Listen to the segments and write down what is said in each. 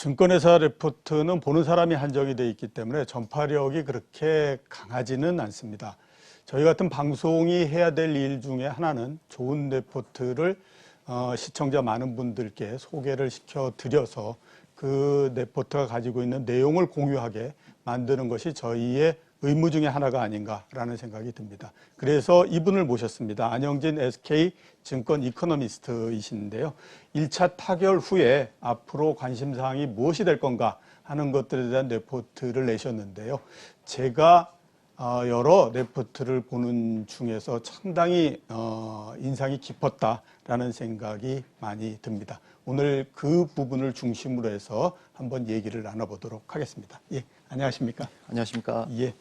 증권회사 레포트는 보는 사람이 한정이 돼 있기 때문에 전파력이 그렇게 강하지는 않습니다. 저희 같은 방송이 해야 될 일 중에 하나는 좋은 레포트를 시청자 많은 분들께 소개를 시켜드려서 그 레포트가 가지고 있는 내용을 공유하게 만드는 것이 저희의 의무 중에 하나가 아닌가라는 생각이 듭니다. 그래서 이분을 모셨습니다. 안영진 SK증권 이코노미스트이신데요. 1차 타결 후에 앞으로 관심사항이 무엇이 될 건가 하는 것들에 대한 레포트를 내셨는데요. 제가 여러 레포트를 보는 중에서 상당히 인상이 깊었다라는 생각이 많이 듭니다. 오늘 그 부분을 중심으로 해서 한번 얘기를 나눠보도록 하겠습니다. 예, 안녕하십니까? 안녕하십니까? 예.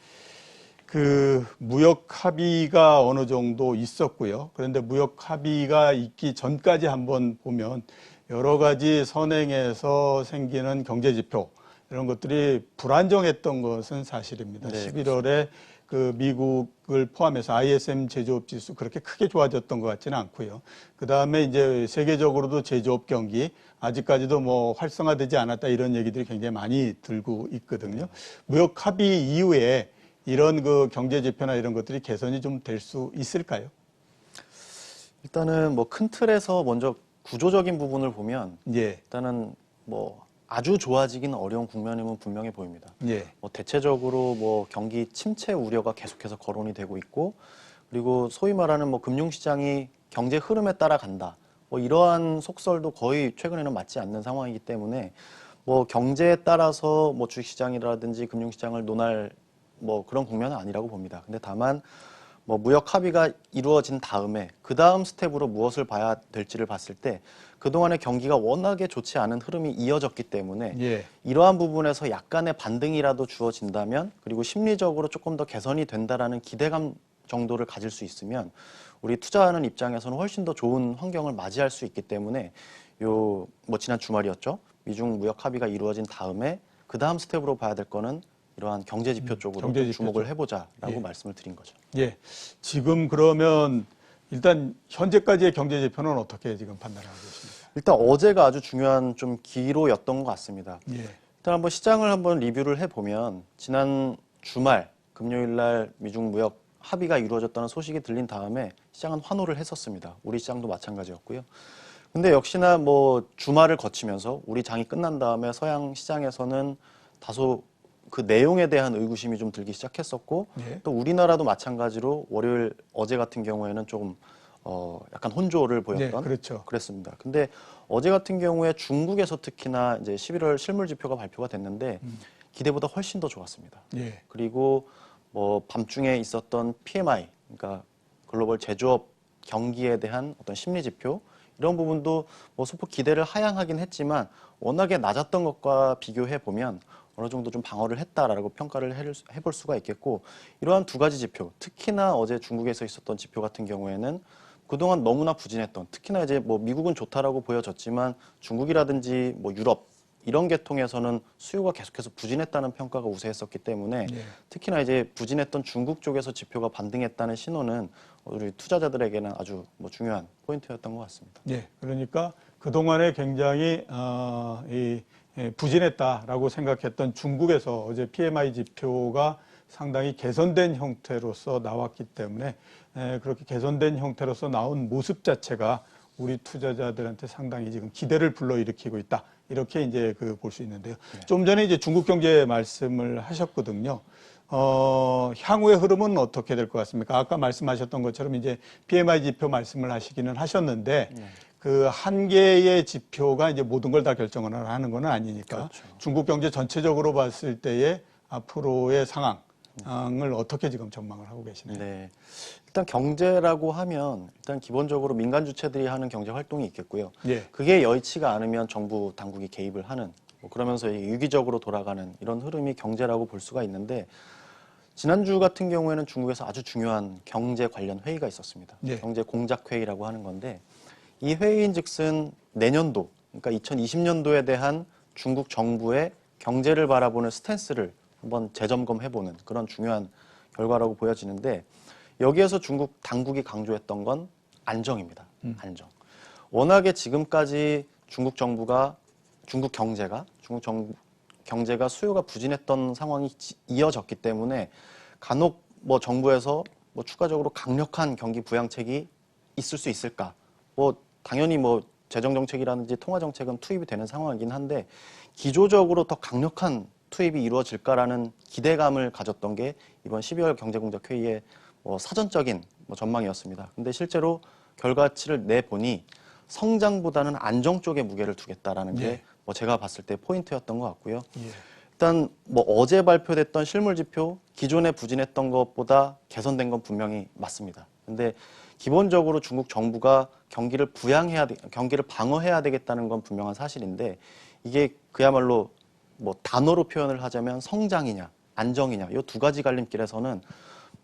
그 무역 합의가 어느 정도 있었고요. 그런데 무역 합의가 있기 전까지 한번 보면 여러 가지 선행에서 생기는 경제 지표 이런 것들이 불안정했던 것은 사실입니다. 네, 11월에 그 미국을 포함해서 ISM 제조업 지수 그렇게 크게 좋아졌던 것 같지는 않고요. 그 다음에 이제 세계적으로도 제조업 경기 아직까지도 뭐 활성화되지 않았다 이런 얘기들이 굉장히 많이 들고 있거든요. 무역 합의 이후에 이런 그 경제 지표나 이런 것들이 개선이 좀 될 수 있을까요? 일단은 뭐 큰 틀에서 먼저 구조적인 부분을 보면 예. 일단은 뭐 아주 좋아지기는 어려운 국면임은 분명해 보입니다. 예. 뭐 대체적으로 뭐 경기 침체 우려가 계속해서 거론이 되고 있고, 그리고 소위 말하는 뭐 금융시장이 경제 흐름에 따라간다. 뭐 이러한 속설도 거의 최근에는 맞지 않는 상황이기 때문에 뭐 경제에 따라서 뭐 주식시장이라든지 금융시장을 논할 뭐 그런 국면은 아니라고 봅니다. 근데 다만 뭐 무역 합의가 이루어진 다음에 그 다음 스텝으로 무엇을 봐야 될지를 봤을 때 그동안의 경기가 워낙에 좋지 않은 흐름이 이어졌기 때문에 예. 이러한 부분에서 약간의 반등이라도 주어진다면, 그리고 심리적으로 조금 더 개선이 된다라는 기대감 정도를 가질 수 있으면 우리 투자하는 입장에서는 훨씬 더 좋은 환경을 맞이할 수 있기 때문에 요 뭐 지난 주말이었죠. 미중 무역 합의가 이루어진 다음에 그 다음 스텝으로 봐야 될 거는 이러한 경제 지표 쪽으로 경제 지표 주목을 쪽. 해보자라고 예. 말씀을 드린 거죠. 예. 지금 그러면 일단 현재까지의 경제 지표는 어떻게 지금 판단하고 계십니까? 일단 어제가 아주 중요한 좀 기로였던 것 같습니다. 예. 일단 한번 시장을 한번 리뷰를 해보면 지난 주말 금요일 날 미중 무역 합의가 이루어졌다는 소식이 들린 다음에 시장은 환호를 했었습니다. 우리 시장도 마찬가지였고요. 근데 역시나 뭐 주말을 거치면서 우리 장이 끝난 다음에 서양 시장에서는 다소 그 내용에 대한 의구심이 좀 들기 시작했었고, 예. 또 우리나라도 마찬가지로 월요일 어제 같은 경우에는 조금 약간 혼조를 보였던 네, 그렇죠. 그랬습니다. 근데 어제 같은 경우에 중국에서 특히나 이제 11월 실물 지표가 발표가 됐는데 기대보다 훨씬 더 좋았습니다. 예. 그리고 뭐 밤중에 있었던 PMI, 그러니까 글로벌 제조업 경기에 대한 어떤 심리 지표, 이런 부분도 뭐 소폭 기대를 하향하긴 했지만 워낙에 낮았던 것과 비교해 보면 어느 정도 좀 방어를 했다라고 평가를 해볼 수가 있겠고, 이러한 두 가지 지표, 특히나 어제 중국에서 있었던 지표 같은 경우에는 그동안 너무나 부진했던, 특히나 이제 뭐 미국은 좋다라고 보여졌지만 중국이라든지 뭐 유럽 이런 계통에서는 수요가 계속해서 부진했다는 평가가 우세했었기 때문에 예. 특히나 이제 부진했던 중국 쪽에서 지표가 반등했다는 신호는 우리 투자자들에게는 아주 뭐 중요한 포인트였던 것 같습니다. 예. 그러니까 그동안에 굉장히 부진했다라고 생각했던 중국에서 어제 PMI 지표가 상당히 개선된 형태로서 나왔기 때문에 그렇게 개선된 형태로서 나온 모습 자체가 우리 투자자들한테 상당히 지금 기대를 불러일으키고 있다. 이렇게 이제 그 볼 수 있는데요. 좀 전에 이제 중국 경제 말씀을 하셨거든요. 향후의 흐름은 어떻게 될 것 같습니까? 아까 말씀하셨던 것처럼 이제 PMI 지표 말씀을 하시기는 하셨는데 그 한 개의 지표가 이제 모든 걸 다 결정을 하는 건 아니니까 그렇죠. 중국 경제 전체적으로 봤을 때의 앞으로의 상황을 어떻게 지금 전망을 하고 계시나요? 네. 일단 경제라고 하면 일단 기본적으로 민간 주체들이 하는 경제 활동이 있겠고요. 예. 그게 여의치가 않으면 정부 당국이 개입을 하는, 뭐 그러면서 유기적으로 돌아가는 이런 흐름이 경제라고 볼 수가 있는데, 지난주 같은 경우에는 중국에서 아주 중요한 경제 관련 회의가 있었습니다. 예. 경제 공작 회의라고 하는 건데, 이 회의인즉슨 내년도, 그러니까 2020년도에 대한 중국 정부의 경제를 바라보는 스탠스를 한번 재점검해보는 그런 중요한 결과라고 보여지는데, 여기에서 중국 당국이 강조했던 건 안정입니다. 안정. 워낙에 지금까지 중국 정부가 중국 경제가 수요가 부진했던 상황이 이어졌기 때문에 간혹 뭐 정부에서 뭐 추가적으로 강력한 경기 부양책이 있을 수 있을까? 뭐 당연히 뭐 재정 정책이라든지 통화 정책은 투입이 되는 상황이긴 한데 기조적으로 더 강력한 투입이 이루어질까라는 기대감을 가졌던 게 이번 12월 경제공작 회의의 뭐 사전적인 뭐 전망이었습니다. 근데 실제로 결과치를 내보니 성장보다는 안정 쪽에 무게를 두겠다라는 게 예. 뭐 제가 봤을 때 포인트였던 것 같고요. 예. 일단 뭐 어제 발표됐던 실물 지표 기존에 부진했던 것보다 개선된 건 분명히 맞습니다. 근데 기본적으로 중국 정부가 경기를 방어해야 되겠다는 건 분명한 사실인데 이게 그야말로 뭐 단어로 표현을 하자면 성장이냐 안정이냐 이 두 가지 갈림길에서는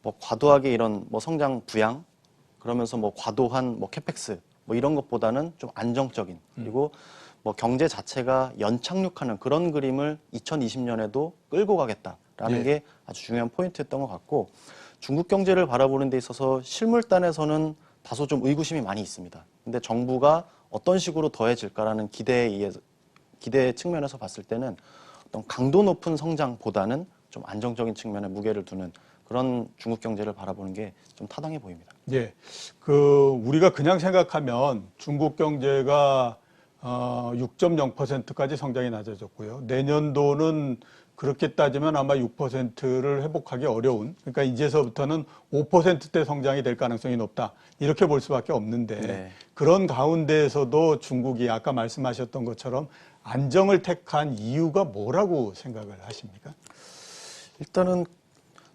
뭐 과도하게 이런 뭐 성장 부양 그러면서 뭐 과도한 뭐 캐펙스 뭐 이런 것보다는 좀 안정적인 그리고 뭐 경제 자체가 연착륙하는 그런 그림을 2020년에도 끌고 가겠다라는 예. 게 아주 중요한 포인트였던 것 같고 중국 경제를 바라보는 데 있어서 실물단에서는 다소 좀 의구심이 많이 있습니다. 근데 정부가 어떤 식으로 더해질까라는 기대 측면에서 봤을 때는 어떤 강도 높은 성장보다는 좀 안정적인 측면에 무게를 두는 그런 중국 경제를 바라보는 게 좀 타당해 보입니다. 예. 우리가 그냥 생각하면 중국 경제가 6.0%까지 성장이 낮아졌고요. 내년도는 그렇게 따지면 아마 6%를 회복하기 어려운, 그러니까 이제서부터는 5%대 성장이 될 가능성이 높다. 이렇게 볼 수밖에 없는데 네. 그런 가운데에서도 중국이 아까 말씀하셨던 것처럼 안정을 택한 이유가 뭐라고 생각을 하십니까? 일단은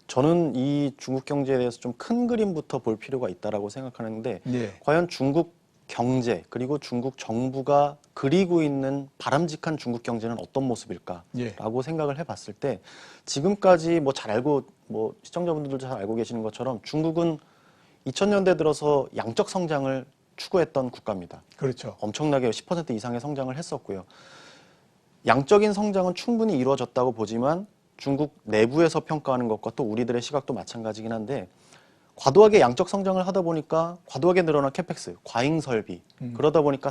저는 이 중국 경제에 대해서 좀 큰 그림부터 볼 필요가 있다라고 생각하는데 예. 과연 중국 경제 그리고 중국 정부가 그리고 있는 바람직한 중국 경제는 어떤 모습일까라고 예. 생각을 해봤을 때 지금까지 뭐 잘 알고 뭐 시청자분들도 잘 알고 계시는 것처럼 중국은 2000년대 들어서 양적 성장을 추구했던 국가입니다. 그렇죠. 엄청나게 10% 이상의 성장을 했었고요. 양적인 성장은 충분히 이루어졌다고 보지만 중국 내부에서 평가하는 것과 또 우리들의 시각도 마찬가지긴 한데 과도하게 양적 성장을 하다 보니까 과도하게 늘어난 캐펙스, 과잉 설비, 그러다 보니까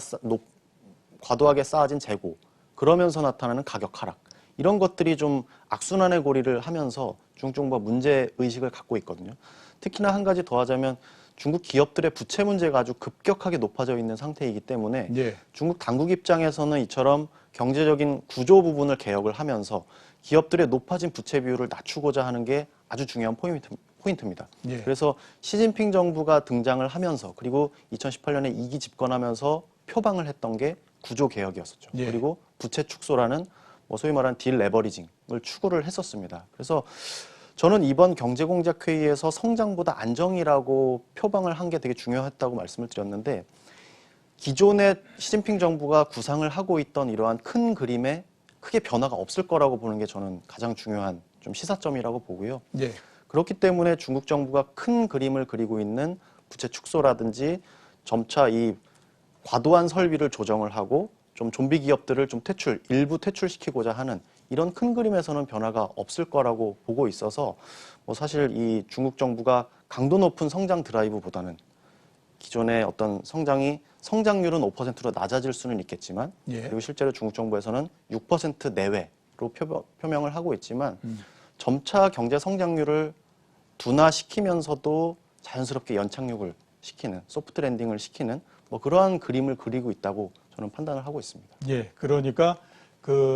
과도하게 쌓아진 재고, 그러면서 나타나는 가격 하락 이런 것들이 좀 악순환의 고리를 하면서 중국 정부가 문제 의식을 갖고 있거든요. 특히나 한 가지 더 하자면 중국 기업들의 부채 문제가 아주 급격하게 높아져 있는 상태이기 때문에 예. 중국 당국 입장에서는 이처럼 경제적인 구조 부분을 개혁을 하면서 기업들의 높아진 부채 비율을 낮추고자 하는 게 아주 중요한 포인트입니다. 예. 그래서 시진핑 정부가 등장을 하면서 그리고 2018년에 2기 집권하면서 표방을 했던 게 구조 개혁이었었죠. 예. 그리고 부채 축소라는 뭐 소위 말하는 딜 레버리징을 추구를 했었습니다. 그래서 저는 이번 경제공작회의에서 성장보다 안정이라고 표방을 한 게 되게 중요했다고 말씀을 드렸는데 기존의 시진핑 정부가 구상을 하고 있던 이러한 큰 그림에 크게 변화가 없을 거라고 보는 게 저는 가장 중요한 좀 시사점이라고 보고요. 예. 그렇기 때문에 중국 정부가 큰 그림을 그리고 있는 부채 축소라든지 점차 이 과도한 설비를 조정을 하고 좀 좀비 기업들을 좀 일부 퇴출시키고자 하는 이런 큰 그림에서는 변화가 없을 거라고 보고 있어서 뭐 사실 이 중국 정부가 강도 높은 성장 드라이브보다는 기존의 어떤 성장률은 5%로 낮아질 수는 있겠지만 예. 그리고 실제로 중국 정부에서는 6% 내외로 표명을 하고 있지만 점차 경제 성장률을 둔화시키면서도 자연스럽게 연착륙을 시키는 소프트 랜딩을 시키는 뭐 그러한 그림을 그리고 있다고 저는 판단을 하고 있습니다. 예, 그러니까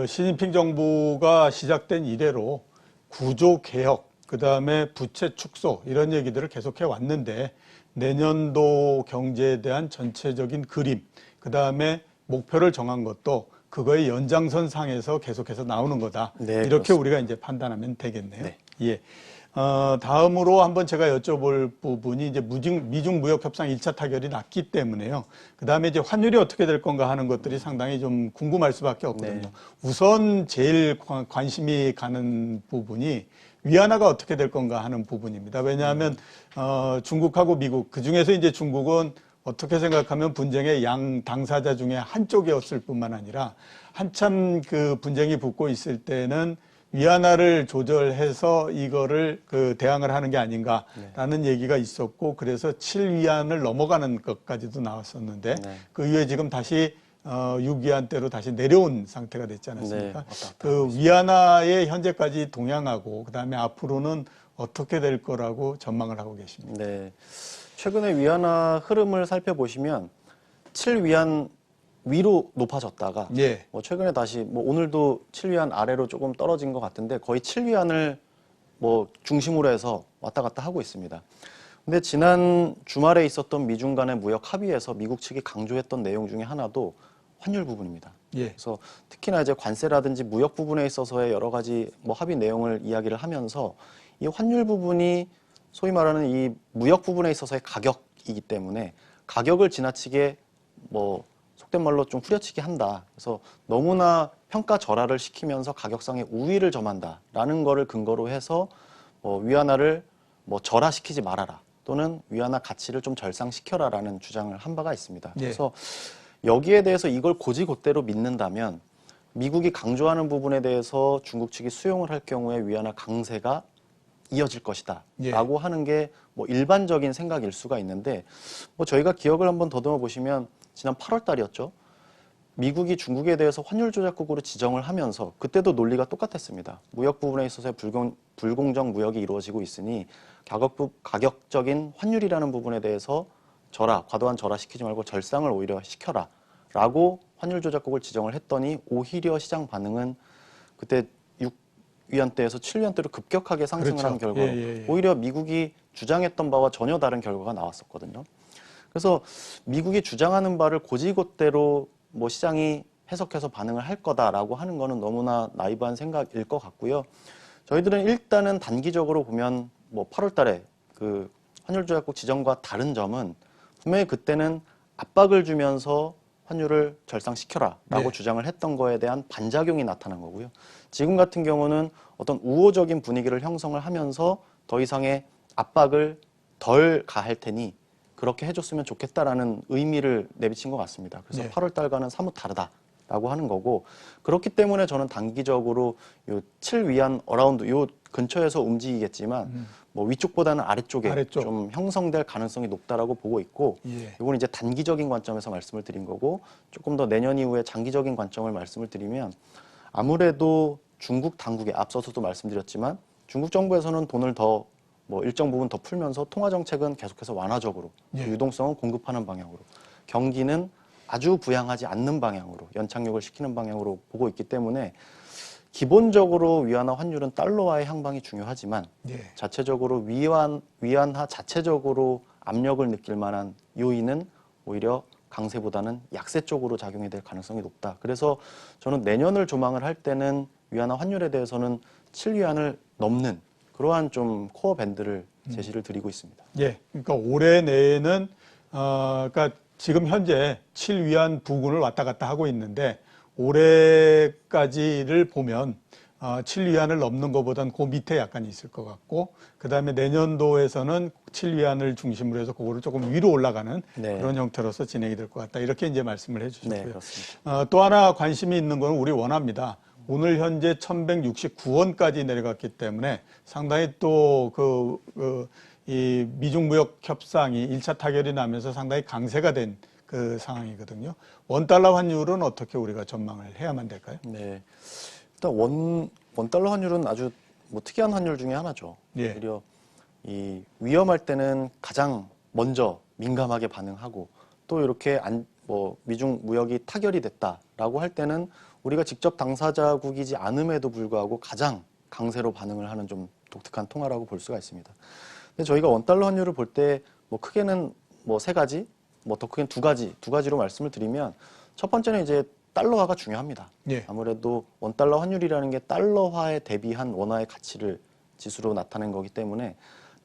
시진핑 정부가 시작된 이래로 구조 개혁, 그다음에 부채 축소 이런 얘기들을 계속해 왔는데 내년도 경제에 대한 전체적인 그림, 그다음에 목표를 정한 것도 그거의 연장선 상에서 계속해서 나오는 거다. 네, 이렇게 그렇습니다. 우리가 이제 판단하면 되겠네요. 네. 예. 다음으로 한번 제가 여쭤볼 부분이 이제 미중 무역 협상 1차 타결이 났기 때문에요. 그다음에 이제 환율이 어떻게 될 건가 하는 것들이 상당히 좀 궁금할 수밖에 없거든요. 네. 우선 제일 관심이 가는 부분이 위안화가 어떻게 될 건가 하는 부분입니다. 왜냐하면 중국하고 미국, 그중에서 이제 중국은 어떻게 생각하면 분쟁의 양 당사자 중에 한쪽이었을 뿐만 아니라 한참 그 분쟁이 붙고 있을 때는 위안화를 조절해서 이거를 대항을 하는 게 아닌가라는 얘기가 있었고, 그래서 7위안을 넘어가는 것까지도 나왔었는데 네. 그 이후에 지금 다시 6위안대로 다시 내려온 상태가 됐지 네, 않았습니까? 왔다 갔다 그 위안화의 현재까지 동향하고 그다음에 앞으로는 어떻게 될 거라고 전망을 하고 계십니다. 네. 최근에 위안화 흐름을 살펴보시면 7위안 위로 높아졌다가 예. 뭐 최근에 다시 뭐 오늘도 7위안 아래로 조금 떨어진 것 같은데 거의 7위안을 뭐 중심으로 해서 왔다 갔다 하고 있습니다. 근데 지난 주말에 있었던 미중 간의 무역 합의에서 미국 측이 강조했던 내용 중에 하나도 환율 부분입니다. 예. 그래서 특히나 이제 관세라든지 무역 부분에 있어서의 여러 가지 뭐 합의 내용을 이야기를 하면서 이 환율 부분이 소위 말하는 이 무역 부분에 있어서의 가격이기 때문에 가격을 지나치게 뭐 속된 말로 좀 후려치게 한다. 그래서 너무나 평가절하를 시키면서 가격상의 우위를 점한다라는 거를 근거로 해서 위안화를 뭐 절하시키지 말아라 또는 위안화 가치를 좀 절상시켜라라는 주장을 한 바가 있습니다. 예. 그래서 여기에 대해서 이걸 고지고대로 믿는다면 미국이 강조하는 부분에 대해서 중국 측이 수용을 할 경우에 위안화 강세가 이어질 것이다 예. 라고 하는 게 뭐 일반적인 생각일 수가 있는데 뭐 저희가 기억을 한번 더듬어 보시면 지난 8월 달이었죠. 미국이 중국에 대해서 환율 조작국으로 지정을 하면서 그때도 논리가 똑같았습니다. 무역 부분에 있어서의 불공정 무역이 이루어지고 있으니 가격적인 환율이라는 부분에 대해서 과도한 절하시키지 말고 절상을 오히려 시켜라 라고 환율 조작국을 지정을 했더니 오히려 시장 반응은 그때 6위안대에서 7위안대로 급격하게 상승을 그렇죠. 한 결과로 오히려 미국이 주장했던 바와 전혀 다른 결과가 나왔었거든요. 그래서 미국이 주장하는 바를 고지고대로 뭐 시장이 해석해서 반응을 할 거다라고 하는 거는 너무나 나이브한 생각일 것 같고요. 저희들은 일단은 단기적으로 보면 뭐 8월 달에 그 환율 조작국 지정과 다른 점은 분명히 그때는 압박을 주면서 환율을 절상시켜라라고 네. 주장을 했던 거에 대한 반작용이 나타난 거고요. 지금 같은 경우는 어떤 우호적인 분위기를 형성을 하면서 더 이상의 압박을 덜 가할 테니 그렇게 해줬으면 좋겠다라는 의미를 내비친 것 같습니다. 그래서 네. 8월 달과는 사뭇 다르다라고 하는 거고 그렇기 때문에 저는 단기적으로 요 7위안 어라운드 요 근처에서 움직이겠지만 뭐 위쪽보다는 아래쪽 좀 형성될 가능성이 높다라고 보고 있고 예. 이건 이제 단기적인 관점에서 말씀을 드린 거고 조금 더 내년 이후에 장기적인 관점을 말씀을 드리면 아무래도 중국 당국에 앞서서도 말씀드렸지만 중국 정부에서는 돈을 더 뭐 일정 부분 더 풀면서 통화 정책은 계속해서 완화적으로 예. 유동성은 공급하는 방향으로 경기는 아주 부양하지 않는 방향으로 연착륙을 시키는 방향으로 보고 있기 때문에 기본적으로 위안화 환율은 달러와의 향방이 중요하지만 예. 자체적으로 위안화 자체적으로 압력을 느낄 만한 요인은 오히려 강세보다는 약세 쪽으로 작용이 될 가능성이 높다. 그래서 저는 내년을 조망을 할 때는 위안화 환율에 대해서는 7위안을 넘는 그러한 좀 코어 밴드를 제시를 드리고 있습니다. 예. 그러니까 올해 내에는 그러니까 지금 현재 7위안 부근을 왔다 갔다 하고 있는데 올해까지를 보면 7위안을 넘는 것보다는 그 밑에 약간 있을 것 같고 그다음에 내년도에서는 7위안을 중심으로 해서 그거를 조금 위로 올라가는 네. 그런 형태로서 진행이 될 것 같다. 이렇게 이제 말씀을 해 주셨고요. 네, 그렇습니다. 또 하나 관심이 있는 건 우리 원화입니다. 오늘 현재 1169원까지 내려갔기 때문에 상당히 또 이 미중 무역 협상이 1차 타결이 나면서 상당히 강세가 된 그 상황이거든요. 원달러 환율은 어떻게 우리가 전망을 해야만 될까요? 네. 일단 원달러 환율은 아주 뭐 특이한 환율 중에 하나죠. 예. 오히려 이 위험할 때는 가장 먼저 민감하게 반응하고 또 이렇게 뭐 미중 무역이 타결이 됐다라고 할 때는 우리가 직접 당사자국이지 않음에도 불구하고 가장 강세로 반응을 하는 좀 독특한 통화라고 볼 수가 있습니다. 근데 저희가 원달러 환율을 볼 때 뭐 크게는 뭐 세 가지, 뭐 더 크게는 두 가지로 말씀을 드리면 첫 번째는 이제 달러화가 중요합니다. 예. 아무래도 원달러 환율이라는 게 달러화에 대비한 원화의 가치를 지수로 나타낸 거기 때문에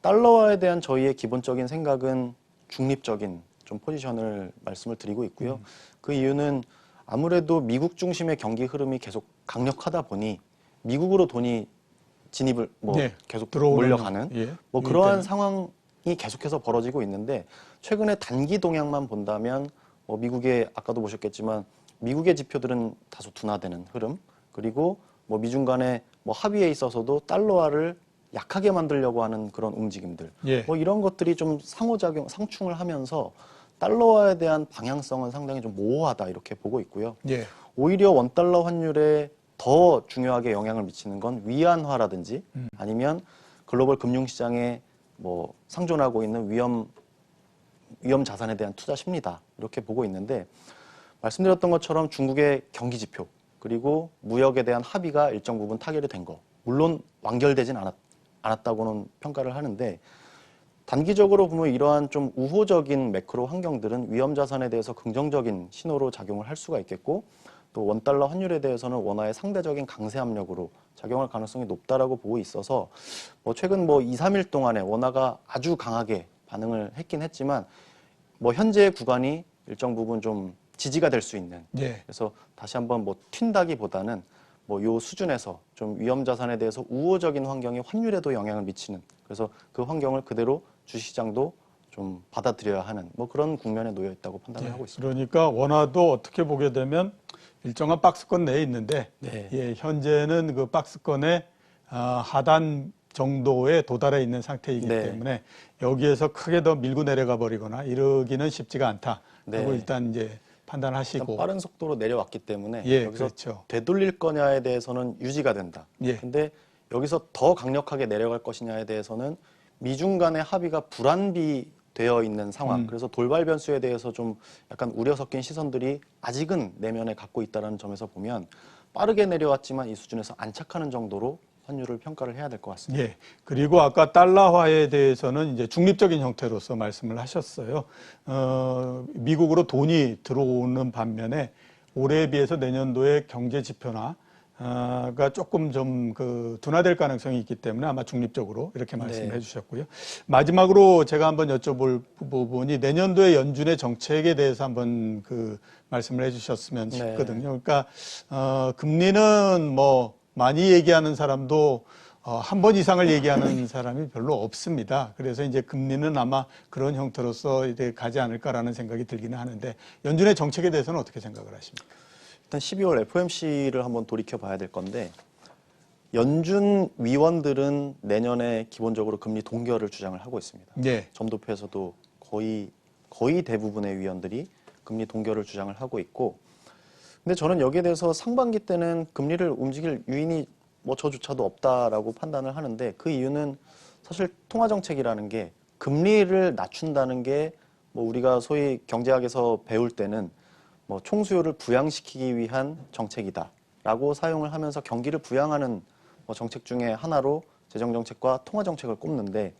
달러화에 대한 저희의 기본적인 생각은 중립적인 좀 포지션을 말씀을 드리고 있고요. 그 이유는 아무래도 미국 중심의 경기 흐름이 계속 강력하다 보니 미국으로 돈이 진입을 뭐 네, 계속 들어오는 몰려가는 예, 뭐 유입되는. 그러한 상황이 계속해서 벌어지고 있는데 최근에 단기 동향만 본다면 뭐 미국의 아까도 보셨겠지만 미국의 지표들은 다소 둔화되는 흐름 그리고 뭐 미중 간의 뭐 합의에 있어서도 달러화를 약하게 만들려고 하는 그런 움직임들 예. 뭐 이런 것들이 좀 상호작용 상충을 하면서 달러화에 대한 방향성은 상당히 좀 모호하다 이렇게 보고 있고요. 예. 오히려 원달러 환율에 더 중요하게 영향을 미치는 건 위안화라든지 아니면 글로벌 금융시장에 뭐 상존하고 있는 위험 자산에 대한 투자 심리다 이렇게 보고 있는데 말씀드렸던 것처럼 중국의 경기 지표 그리고 무역에 대한 합의가 일정 부분 타결이 된 거 물론 완결되진 않았다고는 평가를 하는데 단기적으로 보면 이러한 좀 우호적인 매크로 환경들은 위험 자산에 대해서 긍정적인 신호로 작용을 할 수가 있겠고 또 원달러 환율에 대해서는 원화의 상대적인 강세 압력으로 작용할 가능성이 높다라고 보고 있어서 뭐 최근 뭐 2, 3일 동안에 원화가 아주 강하게 반응을 했긴 했지만 뭐 현재 구간이 일정 부분 좀 지지가 될 수 있는 예. 그래서 다시 한번 뭐 튄다기보다는 뭐 요 수준에서 좀 위험 자산에 대해서 우호적인 환경이 환율에도 영향을 미치는 그래서 그 환경을 그대로 주식시장도 좀 받아들여야 하는 뭐 그런 국면에 놓여 있다고 판단을 하고 있습니다. 그러니까 원화도 어떻게 보게 되면 일정한 박스권 내에 있는데 네. 예, 현재는 그 박스권의 하단 정도에 도달해 있는 상태이기 네. 때문에 여기에서 크게 더 밀고 내려가 버리거나 이러기는 쉽지가 않다라고 네. 일단 이제 판단하시고 일단 빠른 속도로 내려왔기 때문에 예, 여기서 그렇죠. 되돌릴 거냐에 대해서는 유지가 된다. 예. 근데 여기서 더 강력하게 내려갈 것이냐에 대해서는 미중 간의 합의가 불안비되어 있는 상황. 그래서 돌발 변수에 대해서 좀 약간 우려 섞인 시선들이 아직은 내면에 갖고 있다는 점에서 보면 빠르게 내려왔지만 이 수준에서 안착하는 정도로 환율을 평가를 해야 될 것 같습니다. 예. 그리고 아까 달러화에 대해서는 이제 중립적인 형태로서 말씀을 하셨어요. 미국으로 돈이 들어오는 반면에 올해에 비해서 내년도에 경제 지표나 가 조금 좀 그 둔화될 가능성이 있기 때문에 아마 중립적으로 이렇게 말씀해 네. 주셨고요. 마지막으로 제가 한번 여쭤볼 부분이 내년도의 연준의 정책에 대해서 한번 그 말씀을 해주셨으면 네. 싶거든요. 그러니까 금리는 뭐 많이 얘기하는 사람도 한 번 이상을 얘기하는 사람이 별로 없습니다. 그래서 이제 금리는 아마 그런 형태로서 이제 가지 않을까라는 생각이 들기는 하는데 연준의 정책에 대해서는 어떻게 생각을 하십니까? 일단 12월 FOMC를 한번 돌이켜 봐야 될 건데 연준 위원들은 내년에 기본적으로 금리 동결을 주장을 하고 있습니다. 예. 점도표에서도 거의 대부분의 위원들이 금리 동결을 주장을 하고 있고 근데 저는 여기에 대해서 상반기 때는 금리를 움직일 요인이 뭐 저조차도 없다라고 판단을 하는데 그 이유는 사실 통화정책이라는 게 금리를 낮춘다는 게 뭐 우리가 소위 경제학에서 배울 때는 뭐 총수요를 부양시키기 위한 정책이다라고 사용을 하면서 경기를 부양하는 뭐 정책 중에 하나로 재정정책과 통화정책을 꼽는데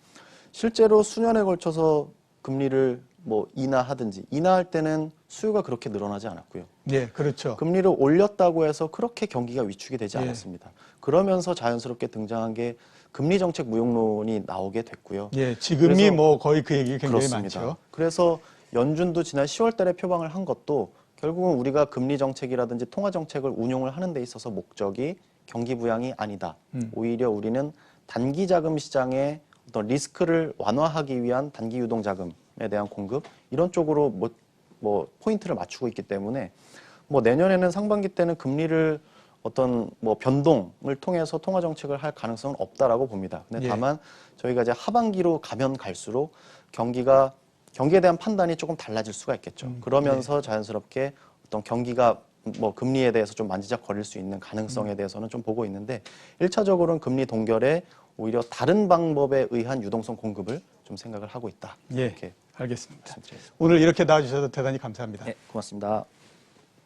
실제로 수년에 걸쳐서 금리를 뭐 인하할 때는 수요가 그렇게 늘어나지 않았고요. 예, 그렇죠. 금리를 올렸다고 해서 그렇게 경기가 위축이 되지 예. 않았습니다. 그러면서 자연스럽게 등장한 게 금리 정책 무용론이 나오게 됐고요. 예, 지금이 그래서 뭐 거의 그 얘기 굉장히 그렇습니다. 많죠. 그래서 연준도 지난 10월 달에 표방을 한 것도 결국은 우리가 금리 정책이라든지 통화 정책을 운용을 하는 데 있어서 목적이 경기 부양이 아니다. 오히려 우리는 단기 자금 시장의 어떤 리스크를 완화하기 위한 단기 유동 자금에 대한 공급 이런 쪽으로 뭐 포인트를 맞추고 있기 때문에 뭐 내년에는 상반기 때는 금리를 어떤 뭐 변동을 통해서 통화 정책을 할 가능성은 없다라고 봅니다. 근데 예. 다만 저희가 이제 하반기로 가면 갈수록 경기에 대한 판단이 조금 달라질 수가 있겠죠. 그러면서 자연스럽게 어떤 경기가 뭐 금리에 대해서 좀 만지작거릴 수 있는 가능성에 대해서는 좀 보고 있는데 1차적으로는 금리 동결에 오히려 다른 방법에 의한 유동성 공급을 좀 생각을 하고 있다. 예, 이렇게 알겠습니다. 말씀드리겠습니다. 오늘 이렇게 나와주셔서 대단히 감사합니다. 네, 고맙습니다.